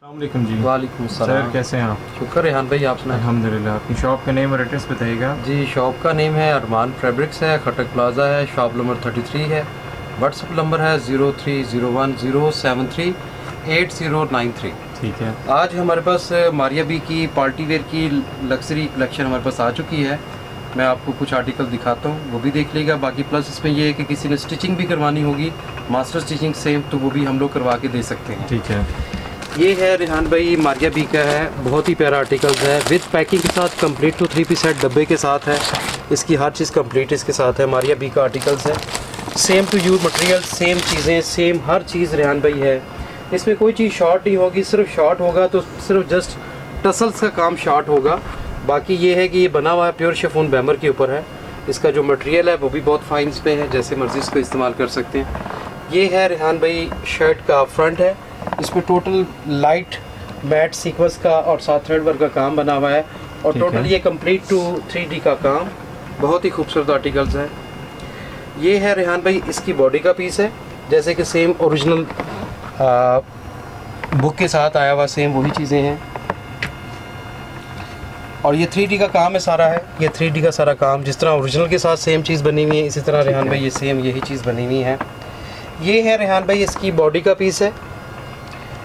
अस्सलामुअलैकुम जी। वालेकुम सलाम। सर कैसे हैं आप? शुक्र रेहान भाई, आप सुनाएं। अल्हम्दुलिल्लाह। अपनी शॉप का नेम और एड्रेस बताइएगा। जी, शॉप का नेम है अरमान फैब्रिक्स है, खटक प्लाजा है, शॉप नंबर 33 है। व्हाट्सअप नंबर है 0301073893। ठीक है। आज हमारे पास मारिया बी की पार्टी वेयर की लग्जरी कलेक्शन हमारे पास आ चुकी है। मैं आपको कुछ आर्टिकल दिखाता हूँ, वो भी देख लीजिएगा। बाकी प्लस इसमें ये है कि किसी ने स्टिचिंग भी करवानी होगी, मास्टर स्टिचिंग सेम, तो वो भी हम लोग करवा के दे सकते हैं। ठीक है। ये है रेहान भाई, मारिया बी का है, बहुत ही प्यारा आर्टिकल्स है, विद पैकिंग के साथ कंप्लीट टू 3 पीस सेट डब्बे के साथ है। इसकी हर चीज़ कंप्लीट इसके साथ है। मारिया बी का आर्टिकल्स है, same to use material, same चीज़ें, सेम हर चीज़ रेहान भाई है। इसमें कोई चीज़ शॉर्ट नहीं होगी, सिर्फ शॉर्ट होगा तो सिर्फ जस्ट टसल्स का काम शॉर्ट होगा। बाकी ये है कि ये बना हुआ है प्योर शिफॉन बैमर के ऊपर है। इसका जो मटेरियल है वो भी बहुत फाइन पे है, जैसे मर्जी इसको इस्तेमाल कर सकते हैं। ये है रेहान भाई शर्ट का फ्रंट है, इसमें टोटल लाइट मैट सीक्वेंस का और साथ थ्रेड वर्क का काम बना हुआ है, और टोटल ये कंप्लीट टू 3D का काम, बहुत ही खूबसूरत आर्टिकल्स है। ये है रेहान भाई इसकी बॉडी का पीस है, जैसे कि सेम ओरिजिनल बुक के साथ आया हुआ सेम वही चीज़ें हैं। और ये 3D का काम है सारा है, ये 3D का सारा काम जिस तरह ओरिजिनल के साथ सेम चीज़ बनी हुई है, इसी तरह रेहान भाई ये सेम यही चीज़ बनी हुई है। ये है रेहान भाई इसकी बॉडी का पीस है,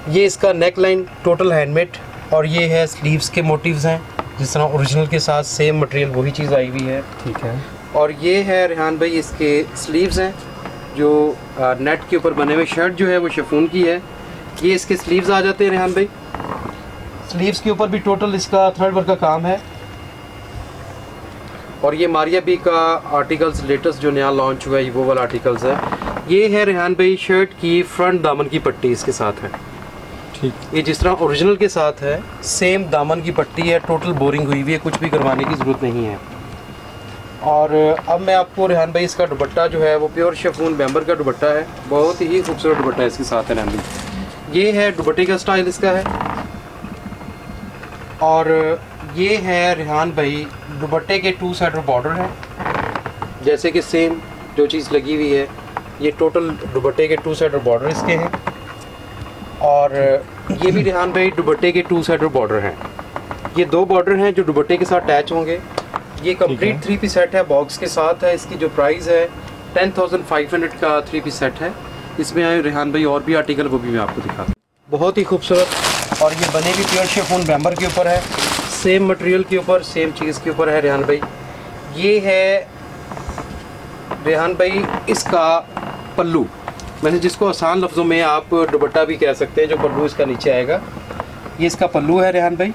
ये इसका नेक लाइन टोटल हैंडमेड, और ये है स्लीव्स के मोटिव्स हैं जिस तरह ओरिजिनल के साथ सेम मटेरियल वही चीज़ आई हुई है। ठीक है। और ये है रेहान भाई इसके स्लीव्स हैं जो नेट के ऊपर बने हुए। शर्ट जो है वो शिफॉन की है, ये इसके स्लीव्स आ जाते हैं रेहान भाई। स्लीव्स के ऊपर भी टोटल इसका थ्रेड वर्क का काम है। और ये मारिया बी का आर्टिकल्स लेटेस्ट जो नया लॉन्च हुआ है वो वाला आर्टिकल्स है। ये है रेहान भाई शर्ट की फ्रंट दामन की पट्टी इसके साथ है। ठीक। ये जिस तरह ओरिजिनल के साथ है सेम दामन की पट्टी है, टोटल बोरिंग हुई हुई है, कुछ भी करवाने की ज़रूरत नहीं है। और अब मैं आपको रेहान भाई इसका दुपट्टा जो है वो प्योर शिफॉन बैम्बर का दुपट्टा है, बहुत ही खूबसूरत दुपट्टा है इसके साथ है रेहान भाई। ये है दुपट्टे का स्टाइल इसका है। और ये है रेहान भाई दुपट्टे के 2 साइड बॉर्डर है, जैसे कि सेम जो चीज़ लगी हुई है, ये टोटल दुपट्टे के 2 साइड बॉर्डर इसके हैं। और ये भी रेहान भाई दुपट्टे के 2 साइड बॉर्डर हैं। ये 2 बॉर्डर हैं जो दुपट्टे के साथ अटैच होंगे। ये कंप्लीट 3 पीस सेट है, बॉक्स के साथ है। इसकी जो प्राइस है 10,500 का 3 पीस सेट है। इसमें आए रेहान भाई और भी आर्टिकल, वो भी मैं आपको दिखाता हूँ। बहुत ही खूबसूरत, और ये बने भी प्योर शिफॉन बैम्बर के ऊपर है, सेम मटेरियल के ऊपर, सेम चीज़ के ऊपर है रेहान भाई। ये है रेहान भाई इसका पल्लू, मैंने जिसको आसान लफ्ज़ों में आप दुपट्टा भी कह सकते हैं, जो पल्लू इसका नीचे आएगा, ये इसका पल्लू है रेहान भाई।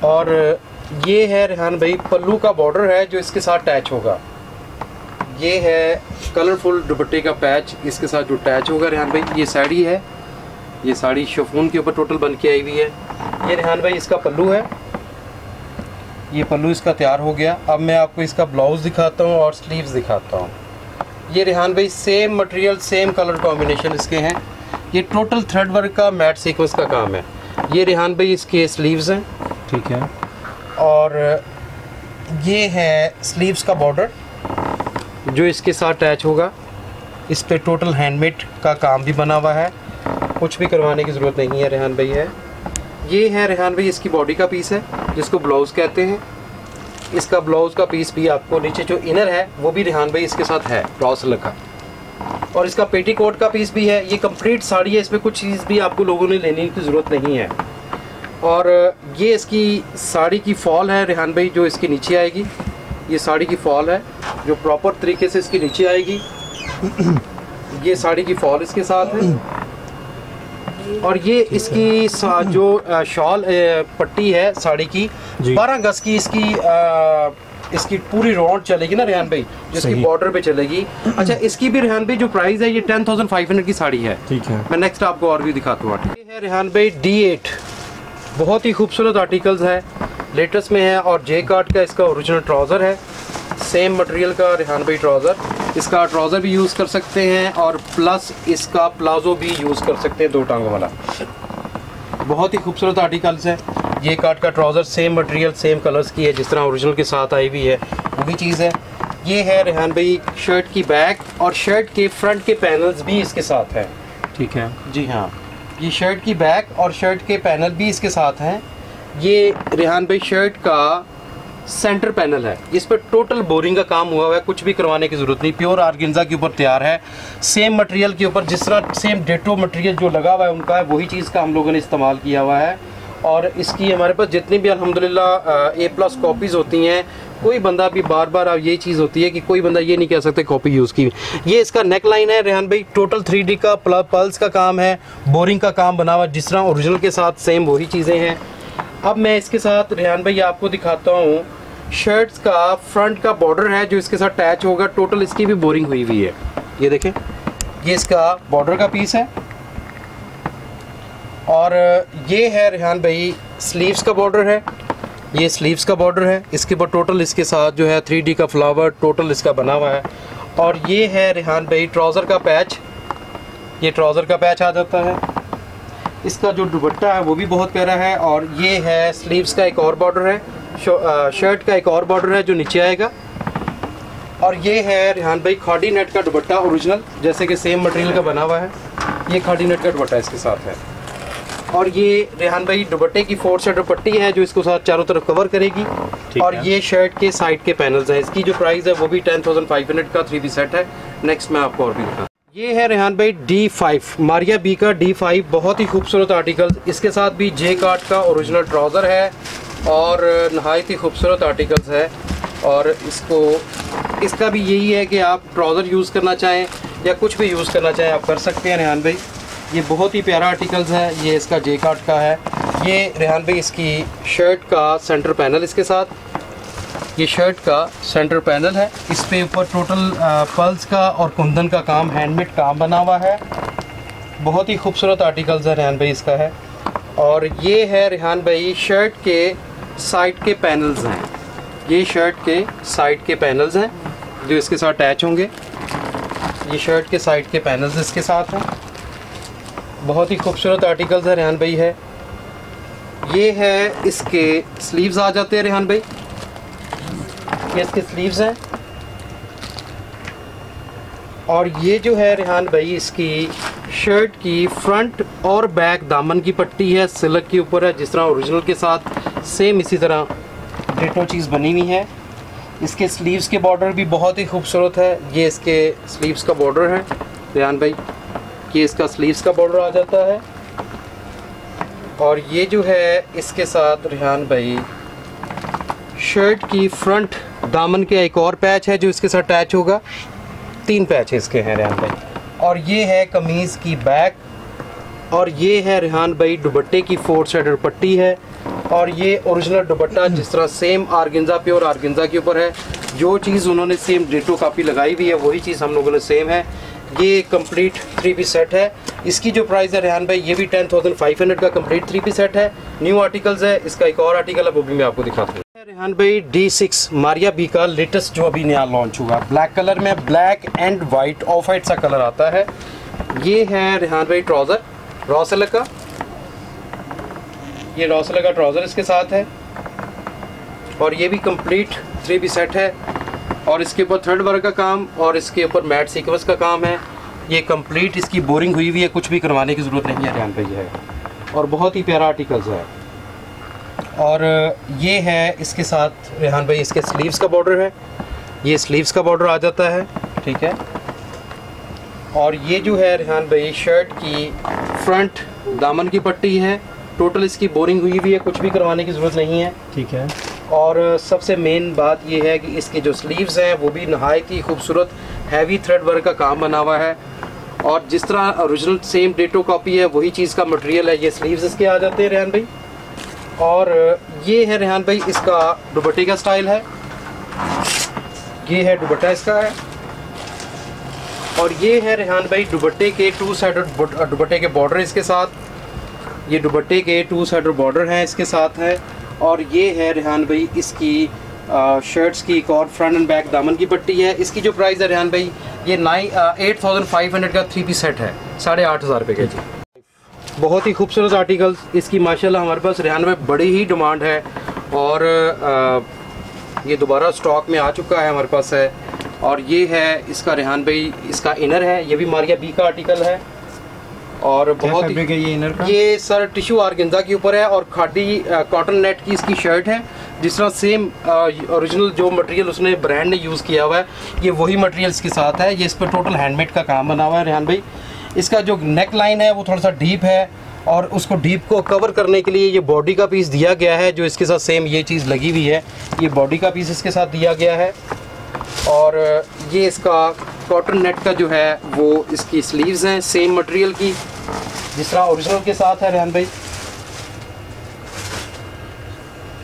और ये है रेहान भाई पल्लू का बॉर्डर है जो इसके साथ अटैच होगा। ये है कलरफुल दुपट्टे का पैच इसके साथ जो अटैच होगा रेहान भाई। ये साड़ी है, ये साड़ी शिफॉन के ऊपर टोटल बन के आई हुई है। ये रेहान भाई इसका पल्लू है, ये पल्लू इसका तैयार हो गया। अब मैं आपको इसका ब्लाउज़ दिखाता हूँ और स्लीव्स दिखाता हूँ। ये रेहान भाई same material same colour combination इसके हैं। ये टोटल थ्रेड वर्क का मैट सीक्वेंस का काम है। ये रेहान भाई इसके स्लीव्स हैं। ठीक है। और ये है स्लीव्स का बॉर्डर जो इसके साथ अटैच होगा। इस पे टोटल हैंडमेड का काम भी बना हुआ है, कुछ भी करवाने की ज़रूरत नहीं है रेहान भाई है। ये है रेहान भाई इसकी बॉडी का पीस है जिसको ब्लाउज़ कहते हैं। इसका ब्लाउज़ का पीस भी आपको नीचे जो इनर है वो भी रेहान भाई इसके साथ है ब्लाउज लगा। और इसका पेटीकोट का पीस भी है। ये कंप्लीट साड़ी है, इसमें कुछ चीज़ भी आपको लोगों ने लेने की ज़रूरत नहीं है। और ये इसकी साड़ी की फॉल है रेहान भाई जो इसके नीचे आएगी। ये साड़ी की फॉल है जो प्रॉपर तरीके से इसके नीचे आएगी। ये साड़ी की फॉल इसके साथ है। और ये इसकी जो शॉल पट्टी है साड़ी की 12 गज की इसकी पूरी राउंड चलेगी ना रेहान भाई, जिसकी बॉर्डर पे चलेगी। अच्छा, इसकी भी रेहान भाई जो प्राइस है ये 10,500 की साड़ी है। ठीक है। मैं नेक्स्ट आपको और भी दिखाता हूँ। ये है रेहान भाई D8, बहुत ही खूबसूरत आर्टिकल्स है, लेटेस्ट में है। और जे कार्ड का इसका ओरिजिनल ट्राउज़र है, सेम मटेरियल का रेहान भाई ट्राउज़र। इसका ट्राउज़र भी यूज़ कर सकते हैं और प्लस इसका प्लाजो भी यूज़ कर सकते हैं, 2 टांगों वाला। बहुत ही खूबसूरत आर्टिकल्स है। ये काट का trouser same material same colours की है, जिस तरह ओरिजिनल के साथ आई हुई है वही चीज़ है। ये है रेहान भाई शर्ट की बैक, और शर्ट के फ्रंट के पैनल्स भी इसके साथ है। ठीक है जी हाँ। ये शर्ट की बैक और शर्ट के पैनल भी इसके साथ हैं। ये रेहान भाई शर्ट का सेंटर पैनल है, इस पर टोटल बोरिंग का काम हुआ हुआ है, कुछ भी करवाने की ज़रूरत नहीं, प्योर आर्गेन्जा के ऊपर तैयार है। सेम मटेरियल के ऊपर जिस तरह सेम डेटो मटेरियल जो लगा हुआ है उनका है, वही चीज़ का हम लोगों ने इस्तेमाल किया हुआ है। और इसकी हमारे पास जितनी भी अल्हम्दुलिल्लाह A+ कॉपीज़ होती हैं, कोई बंदा भी बार बार अब ये चीज़ होती है कि कोई बंदा ये नहीं कह सकते कॉपी यूज़ की। ये इसका नेक लाइन है रेहान भाई, टोटल 3D का पल्स का काम है, बोरिंग का काम बना हुआ, जिस तरह ओरिजिनल के साथ सेम वही चीज़ें हैं। अब मैं इसके साथ रेहान भाई आपको दिखाता हूँ शर्ट्स का फ्रंट का बॉर्डर है जो इसके साथ अटैच होगा, टोटल इसकी भी बोरिंग हुई हुई है। ये देखें, ये इसका बॉर्डर का पीस है और ये है रेहान भाई स्लीव्स का बॉर्डर है, ये स्लीव्स का बॉर्डर है, इसके ऊपर टोटल इसके साथ जो है 3D का फ्लावर टोटल इसका बना हुआ है। और ये है रेहान भाई ट्राउज़र का पैच, ये ट्राउज़र का पैच आ जाता है। इसका जो दुपट्टा है वो भी बहुत प्यारा है। और ये है स्लीव्स का एक और बॉर्डर है, शर्ट का एक और बॉर्डर है जो नीचे आएगा। और ये है रेहान भाई खादी नेट का दुपट्टा ओरिजिनल, जैसे कि सेम मटेरियल का बना हुआ है, ये खादी नेट का दुपट्टा इसके साथ है। और ये रेहान भाई दुपट्टे की 4 साइड पट्टी है जो इसको साथ चारों तरफ कवर करेगी। और ये शर्ट के साइड के पैनल्स हैं, इसकी जो प्राइस है वो भी 10,500 का 3 पीस सेट है। नेक्स्ट मैं आपको और भी दिखा, ये है रेहान भाई D5 मारिया बी का D5, बहुत ही खूबसूरत आर्टिकल। इसके साथ भी जे कार्ड का ओरिजिनल ट्राउज़र है और नहायत ही खूबसूरत आर्टिकल्स है। और इसका भी यही है कि आप ट्राउज़र यूज़ करना चाहें या कुछ भी यूज़ करना चाहें आप कर सकते हैं रेहान भाई। ये बहुत ही प्यारा आर्टिकल्स है, ये इसका जे कार्ड का है। ये रेहान भाई इसकी शर्ट का सेंटर पैनल इसके साथ, ये शर्ट का सेंटर पैनल है, इस पे ऊपर टोटल पल्स का और कुंदन का काम, हैंडमेड काम बना हुआ है। बहुत ही खूबसूरत आर्टिकल्स है रेहान भाई इसका है। और ये है रेहान भाई शर्ट के साइड के पैनल्स हैं, ये शर्ट के साइड के पैनल्स हैं जो इसके साथ अटैच होंगे। ये शर्ट के साइड के पैनल्स इसके साथ हैं, बहुत ही खूबसूरत आर्टिकल्स है रेहान भाई है। ये है इसके स्लीव्स आ जाते हैं रेहान भाई, ये इसके स्लीव्स हैं। और ये जो है रेहान भाई इसकी शर्ट की फ्रंट और बैक दामन की पट्टी है, सिल्क के ऊपर है, जिस तरह ओरिजिनल के साथ सेम इसी तरह डिटो चीज़ बनी हुई है। इसके स्लीव्स के बॉर्डर भी बहुत ही खूबसूरत है, ये इसके स्लीव्स का बॉर्डर है रेहान भाई, ये इसका स्लीव्स का बॉर्डर आ जाता है। और ये जो है इसके साथ रेहान भाई शर्ट की फ्रंट दामन के एक और पैच है जो इसके साथ अटैच होगा, 3 पैच इसके हैं रेहान भाई। और ये है कमीज़ की बैक, और ये है रेहान भाई दुपट्टे की 4 साइड पट्टी है। और ये ओरिजिनल दुपट्टा जिस तरह सेम आर्गेन्जा प्योर आर्गेन्जा के ऊपर है, जो चीज़ उन्होंने सेम डेटो कापी लगाई हुई है वही चीज़ हम लोगों ने सेम है। ये कंप्लीट 3 पीस सेट है, इसकी जो प्राइस है रेहान भाई ये भी 10,500 का कंप्लीट 3 पीस सेट है। न्यू आर्टिकल्स है, इसका एक और आर्टिकल है वो भी मैं आपको दिखाता हूँ। रेहान भाई D6 मारिया बी का लेटेस्ट जो अभी नया लॉन्च हुआ, ब्लैक कलर में, black and white of white सा कलर आता है। ये है रेहान भाई ट्राउज़र रॉ सिल्क का, ये रॉ सिल्क का ट्राउज़र इसके साथ है। और ये भी कंप्लीट 3 पीस सेट है। और इसके ऊपर थ्रेड वर्क का काम और इसके ऊपर मैट सीक्वेंस का काम है। ये कंप्लीट इसकी बोरिंग हुई हुई है, कुछ भी करवाने की ज़रूरत नहीं है रेहान भाई है। और बहुत ही प्यारा आर्टिकल्स है। और ये है इसके साथ रेहान भाई इसके स्लीव्स का बॉर्डर है, ये स्लीव्स का बॉर्डर आ जाता है, ठीक है। और ये जो है रेहान भाई शर्ट की फ्रंट दामन की पट्टी है, टोटल इसकी बोरिंग हुई हुई है, कुछ भी करवाने की ज़रूरत नहीं है, ठीक है। और सबसे मेन बात ये है कि इसके जो स्लीव्स हैं वो भी नहायत ही खूबसूरत हैवी थ्रेड वर्क का काम बना हुआ है। और जिस तरह ओरिजिनल सेम डेटो कॉपी है वही चीज़ का मटेरियल है, ये स्लीव्स इसके आ जाते हैं रेहान भाई। और ये है रेहान भाई इसका दुपट्टे का स्टाइल है, ये है दुपट्टा इसका है। और ये है रेहान भाई दुपट्टे के 2 साइड दुपट्टे के बॉर्डर इसके साथ, ये दुपट्टे के 2 साइड बॉर्डर हैं इसके साथ है। और ये है रेहान भाई इसकी शर्ट्स की एक और फ्रंट एंड बैक दामन की पट्टी है। इसकी जो प्राइस है रेहान भाई ये 8,500 का 3 पीस सेट है, 8,500 रुपये का जी। बहुत ही खूबसूरत आर्टिकल्स इसकी माशाल्लाह हमारे पास रेहान भाई बड़ी ही डिमांड है। और ये दोबारा स्टॉक में आ चुका है हमारे पास है। और ये है इसका रेहान भाई इसका इनर है, ये भी मारिया बी का आर्टिकल है। और क्या बहुत फैब्रिक है ये इनर का? ये सर टिश्यू ऑर्गेन्जा के ऊपर है और खादी कॉटन नेट की इसकी शर्ट है। जिस तरह सेम ओरिजिनल जो मटेरियल उसने ब्रांड ने यूज़ किया हुआ है ये वही मटेरियल इसके साथ है। ये इस पर टोटल हैंडमेड का काम बना हुआ है रेहान भाई। इसका जो नेक लाइन है वो थोड़ा सा डीप है और उसको डीप को कवर करने के लिए ये बॉडी का पीस दिया गया है जो इसके साथ सेम ये चीज़ लगी हुई है। ये बॉडी का पीस इसके साथ दिया गया है और ये इसका कॉटन नेट का जो है वो इसकी स्लीव्स हैं सेम मटेरियल की जिस तरह ओरिजिनल के साथ है रेहान भाई।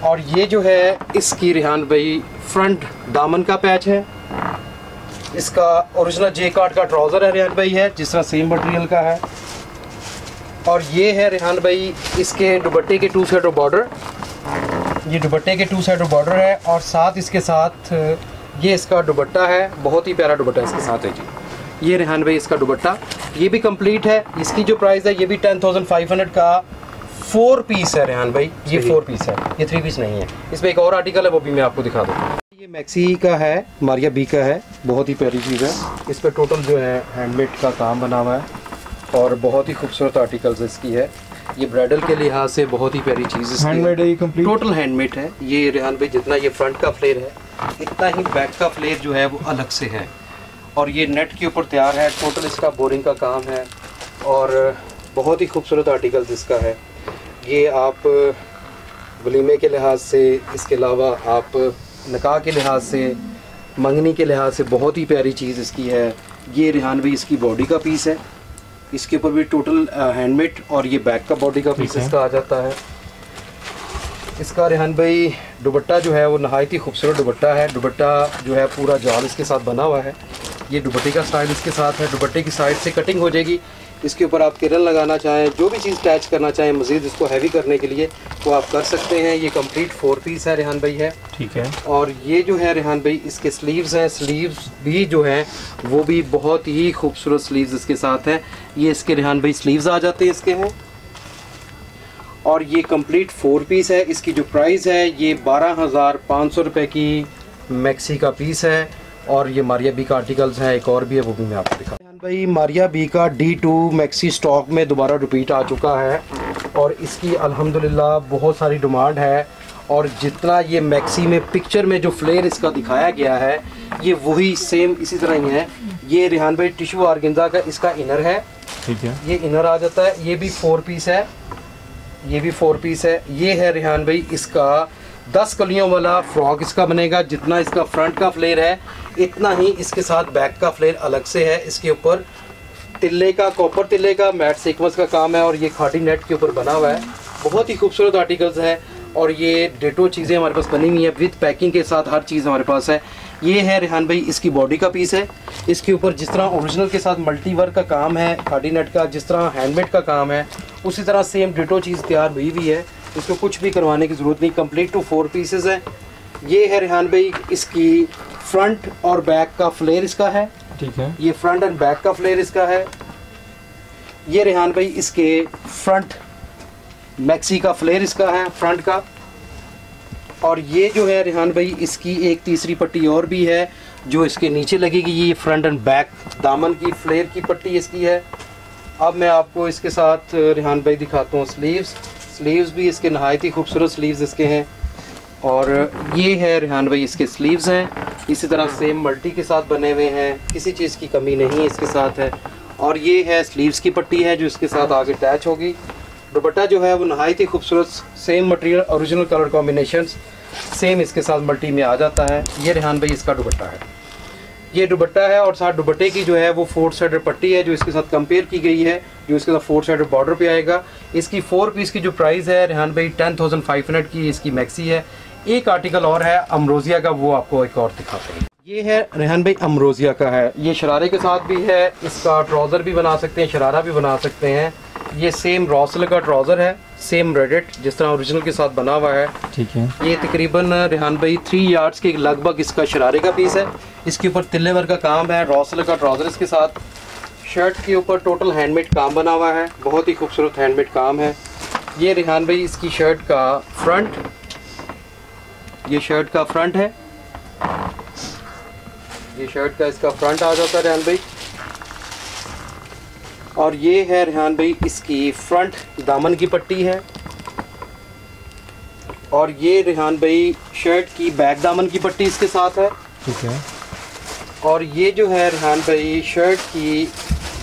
और ये जो है इसकी रेहान भाई फ्रंट दामन का पैच है। इसका ओरिजिनल जे कार्ड का ट्राउज़र है रेहान भाई है जिस तरह सेम मटेरियल का है। और ये है रेहान भाई इसके दुपट्टे के 2 साइड बॉर्डर। ये दुपट्टे के 2 साइड बॉर्डर है और साथ इसके साथ ये इसका दुपट्टा है। बहुत ही प्यारा दुपट्टा इसके साथ है जी। ये रेहान भाई इसका दुपट्टा ये भी कंप्लीट है। इसकी जो प्राइस है ये भी 10,500 का 4 पीस है रेहान भाई। ये 4 पीस है, ये 3 पीस नहीं है। इसमें एक और आर्टिकल है वो भी मैं आपको दिखा दूँ। ये मैक्सी का है, मारिया बी का है। बहुत ही प्यारी चीज़ है। इस पर टोटल जो है हैंडमेड का काम बना हुआ है और बहुत ही खूबसूरत आर्टिकल्स इसकी है। ये ब्राइडल के लिहाज से बहुत ही प्यारी चीज़ है। हैंडमेड है ये कंप्लीट? टोटल हैंडमेड है ये रेहान भाई। जितना ये फ्रंट का फ्लेयर है इतना ही बैक का फ्लेयर जो है वो अलग से है और ये नेट के ऊपर तैयार है। टोटल इसका बोरिंग का काम है और बहुत ही खूबसूरत आर्टिकल्स इसका है। ये आप वलीमे के लिहाज से, इसके अलावा आप निकाह के लिहाज से, मंगनी के लिहाज से बहुत ही प्यारी चीज़ इसकी है। ये रेहान भाई इसकी बॉडी का पीस है। इसके ऊपर भी टोटल हैंडमेड और ये बैक का बॉडी का पीस इसका आ जाता है। इसका रेहान भाई दुपट्टा जो है वो नहायत ही खूबसूरत दुपट्टा है। दुपट्टा जो है पूरा जाल इसके साथ बना हुआ है। ये दुपट्टे का स्टाइल इसके साथ है। दुपट्टे की साइड से कटिंग हो जाएगी। इसके ऊपर आप किरन लगाना चाहें, जो भी चीज़ अटैच करना चाहें मज़ीद इसको हैवी करने के लिए वो आप कर सकते हैं। ये कंप्लीट 4 पीस है रेहान भाई है। ठीक है। और ये जो है रेहान भाई इसके स्लीव्स हैं। स्लीव्स भी जो हैं वो भी बहुत ही खूबसूरत स्लीव्स इसके साथ हैं। ये इसके रेहान भाई स्लीव्स आ जाते हैं इसके हैं और ये कंप्लीट 4 पीस है। इसकी जो प्राइस है ये 12,500 रुपये की मैक्सी का पीस है। और ये मारिया बी का आर्टिकल्स है, एक और भी है वो भी मैं आपको दिखा भाई। मारिया बी का D2 मैक्सी स्टॉक में दोबारा रिपीट आ चुका है और इसकी अल्हम्दुलिल्लाह बहुत सारी डिमांड है। और जितना ये मैक्सी में पिक्चर में जो फ्लेयर इसका दिखाया गया है ये वही सेम इसी तरह ही है। ये रेहान भाई टिश्यू ऑर्गेन्जा का इसका इनर है। ठीक है। ये इनर आ जाता है। ये भी 4 पीस है। ये भी 4 पीस है। ये है रेहान भाई इसका 10 कलियों वाला फ्रॉक इसका बनेगा। जितना इसका फ्रंट का फ्लेयर है इतना ही इसके साथ बैक का फ्लेयर अलग से है। इसके ऊपर तिल्ले का, कॉपर तिल्ले का मैट सीक्वेंस का काम है और ये खाटी नेट के ऊपर बना हुआ है। बहुत ही खूबसूरत आर्टिकल्स है और ये डेटो चीज़ें हमारे पास बनी हुई है विद पैकिंग के साथ, हर चीज़ हमारे पास है। ये है रेहान भाई इसकी बॉडी का पीस है। इसके ऊपर जिस तरह ओरिजिनल के साथ मल्टी वर्क का काम है, खाटी नेट का जिस तरह हैंडमेड का काम है उसी तरह सेम डेटो चीज़ तैयार हुई भी है। इसको कुछ भी करवाने की ज़रूरत नहीं। कंप्लीट टू 4 पीसेस है। ये है रेहान भाई इसकी फ्रंट और बैक का फ्लेयर इसका है। ठीक है। ये फ्रंट एंड बैक का फ्लेयर इसका है। ये रेहान भाई इसके फ्रंट मैक्सी का फ्लेयर इसका है फ्रंट का। और ये जो है रेहान भाई इसकी एक तीसरी पट्टी और भी है जो इसके नीचे लगेगी। ये फ्रंट एंड बैक दामन की फ्लेयर की पट्टी इसकी है। अब मैं आपको इसके साथ रेहान भाई दिखाता हूँ स्लीव्स। स्लीव्स भी इसके नहायत ही खूबसूरत स्लीव्स इसके हैं। और ये है रेहान भाई इसके स्लीव्स हैं। इसी तरह सेम मल्टी के साथ बने हुए हैं, किसी चीज़ की कमी नहीं इसके साथ है। और ये है स्लीव्स की पट्टी है जो इसके साथ आगे अटैच होगी। दुपट्टा जो है वो नहायत ही खूबसूरत same material original colour combination same इसके साथ मल्टी में आ जाता है। ये रेहान भाई इसका दुपट्टा है। ये दुपट्टा है और साथ दुपट्टे की जो है वो 4 साइडेड पट्टी है जो इसके साथ कंपेयर की गई है, जो इसके साथ 4 साइडेड बॉर्डर पे आएगा। इसकी 4 पीस की जो प्राइस है रेहान भाई 10,500 की इसकी मैक्सी है। एक आर्टिकल और है अमरोजिया का, वो आपको एक और दिखाते हैं। ये है रेहान भाई अमरोजिया का है। ये शरारे के साथ भी है। इसका ट्राउज़र भी बना सकते हैं, शरारा भी बना सकते हैं। ये सेम रॉसल का ट्राउज़र है, सेम रेडेड जिस तरह ओरिजिनल के साथ बना हुआ है। ठीक है। ये तकरीबन रेहान भाई 3 यार्ड्स के लगभग इसका शरारे का पीस है। इसके ऊपर तिल्ले वर्क का काम है, रॉसल का ट्राउज़र इसके साथ। शर्ट के ऊपर टोटल हैंडमेड काम बना हुआ है, बहुत ही खूबसूरत हैंडमेड काम है। ये रेहान भाई इसकी शर्ट का फ्रंट, ये शर्ट का फ्रंट है। ये शर्ट का इसका फ्रंट आ जाता है रेहान भाई। और ये है रेहान भाई इसकी फ्रंट दामन की पट्टी है, और ये रेहान भाई शर्ट की बैक दामन की पट्टी इसके साथ है। ठीक है। और ये जो है रेहान भाई शर्ट की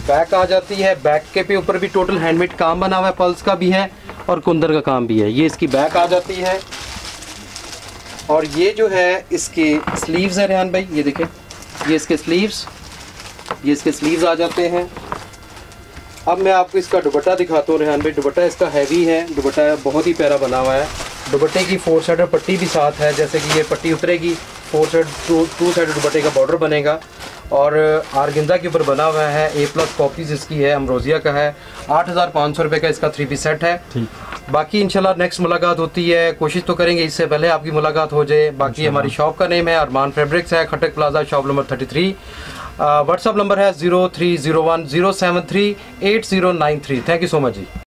बैक आ जाती है, बैक के पे ऊपर भी टोटल हैंडमेड काम बना हुआ है, पल्स का भी है और कुंदर का काम भी है। ये इसकी बैक आ जाती है। और ये जो है इसके स्लीव्स है रेहान भाई, ये देखें, ये इसके स्लीव्स, ये इसके स्लीव्स आ जाते हैं। अब मैं आपको इसका दुपट्टा दिखाता हूँ रेहान भाई। दुपट्टा इसका हैवी है, दुपट्टा बहुत ही प्यारा बना हुआ है। दुपट्टे की 4 साइड पट्टी भी साथ है, जैसे कि ये पट्टी उतरेगी, 4 साइड 2 साइड दुपट्टे का बॉर्डर बनेगा और आरगेंजा के ऊपर बना हुआ है। A+ कॉपीज इसकी है, अमरोजिया का है। 8,500 रुपये का इसका 3 पीस सेट है। ठीक। बाकी इंशाल्लाह नेक्स्ट मुलाकात होती है, कोशिश तो करेंगे इससे पहले आपकी मुलाकात हो जाए। बाकी हमारी शॉप का नेम है अरमान फैब्रिक्स है, Khattak plaza, shop number 33। WhatsApp number है 0301 073 8093। Thank you so much ji.